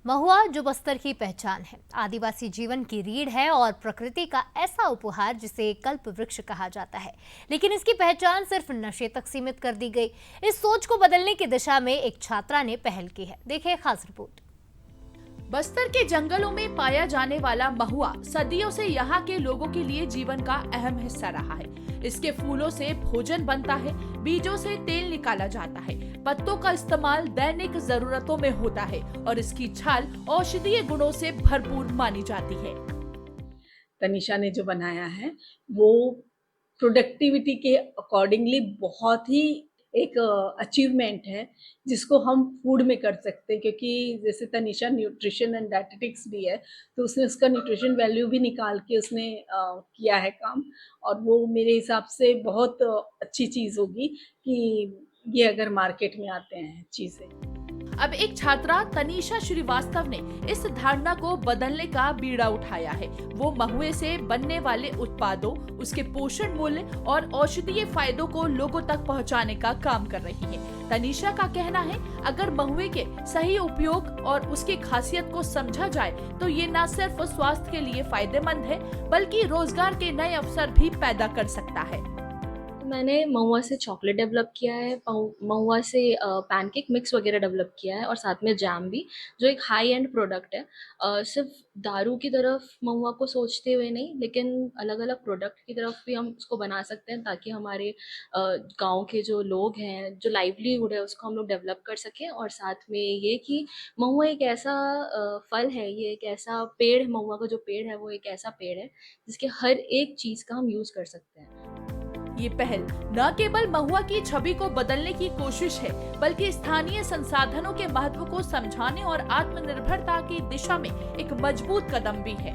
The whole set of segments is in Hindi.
महुआ जो बस्तर की पहचान है, आदिवासी जीवन की रीढ़ है और प्रकृति का ऐसा उपहार जिसे कल्प वृक्ष कहा जाता है। लेकिन इसकी पहचान सिर्फ नशे तक सीमित कर दी गई। इस सोच को बदलने की दिशा में एक छात्रा ने पहल की है। देखिए खास रिपोर्ट। बस्तर के जंगलों में पाया जाने वाला महुआ सदियों से यहाँ के लोगों के लिए जीवन का अहम हिस्सा रहा है। इसके फूलों से भोजन बनता है, बीजों से तेल निकाला जाता है, पत्तों का इस्तेमाल दैनिक जरूरतों में होता है और इसकी छाल औषधीय गुणों से भरपूर मानी जाती है। तनिषा ने जो बनाया है वो प्रोडक्टिविटी के अकॉर्डिंगली बहुत ही एक अचीवमेंट है जिसको हम फूड में कर सकते हैं, क्योंकि जैसे तनिषा न्यूट्रिशन एंड डायटेटिक्स भी है तो उसने उसका न्यूट्रिशन वैल्यू भी निकाल के उसने किया है काम। और वो मेरे हिसाब से बहुत अच्छी चीज़ होगी कि ये अगर मार्केट में आते हैं चीज़ें। अब एक छात्रा तनिषा श्रीवास्तव ने इस धारणा को बदलने का बीड़ा उठाया है। वो महुए से बनने वाले उत्पादों, उसके पोषण मूल्य और औषधीय फायदों को लोगों तक पहुंचाने का काम कर रही है। तनिषा का कहना है, अगर महुए के सही उपयोग और उसकी खासियत को समझा जाए तो ये न सिर्फ स्वास्थ्य के लिए फायदेमंद है बल्कि रोजगार के नए अवसर भी पैदा कर सकता है। मैंने महुआ से चॉकलेट डेवलप किया है, महुआ से पैनकेक मिक्स वगैरह डेवलप किया है और साथ में जैम भी, जो एक हाई एंड प्रोडक्ट है। सिर्फ दारू की तरफ महुआ को सोचते हुए नहीं, लेकिन अलग अलग प्रोडक्ट की तरफ भी हम उसको बना सकते हैं ताकि हमारे गांव के जो लोग हैं, जो लाइवलीहुड है, उसको हम लोग डेवलप कर सकें। और साथ में ये कि महुआ एक ऐसा फल है, ये एक ऐसा पेड़ है, महुआ का जो पेड़ है वो एक ऐसा पेड़ है जिसके हर एक चीज़ का हम यूज़ कर सकते हैं। ये पहल न केवल महुआ की छवि को बदलने की कोशिश है बल्कि स्थानीय संसाधनों के महत्व को समझाने और आत्मनिर्भरता की दिशा में एक मजबूत कदम भी है।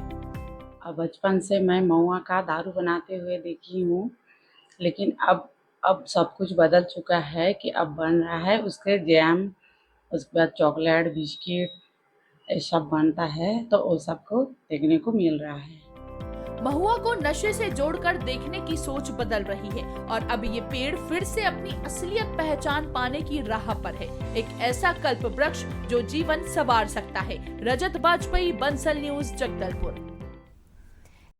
बचपन से मैं महुआ का दारू बनाते हुए देखी हूँ, लेकिन अब सब कुछ बदल चुका है कि अब बन रहा है उसके जैम, उसके बाद चॉकलेट, बिस्किट, ये सब बनता है तो वो सबको देखने को मिल रहा है। महुआ को नशे से जोड़कर देखने की सोच बदल रही है और अब ये पेड़ फिर से अपनी असलियत पहचान पाने की राह पर है। एक ऐसा कल्प वृक्ष जो जीवन संवार सकता है। रजत बाजपेयी, बंसल न्यूज़, जगदलपुर।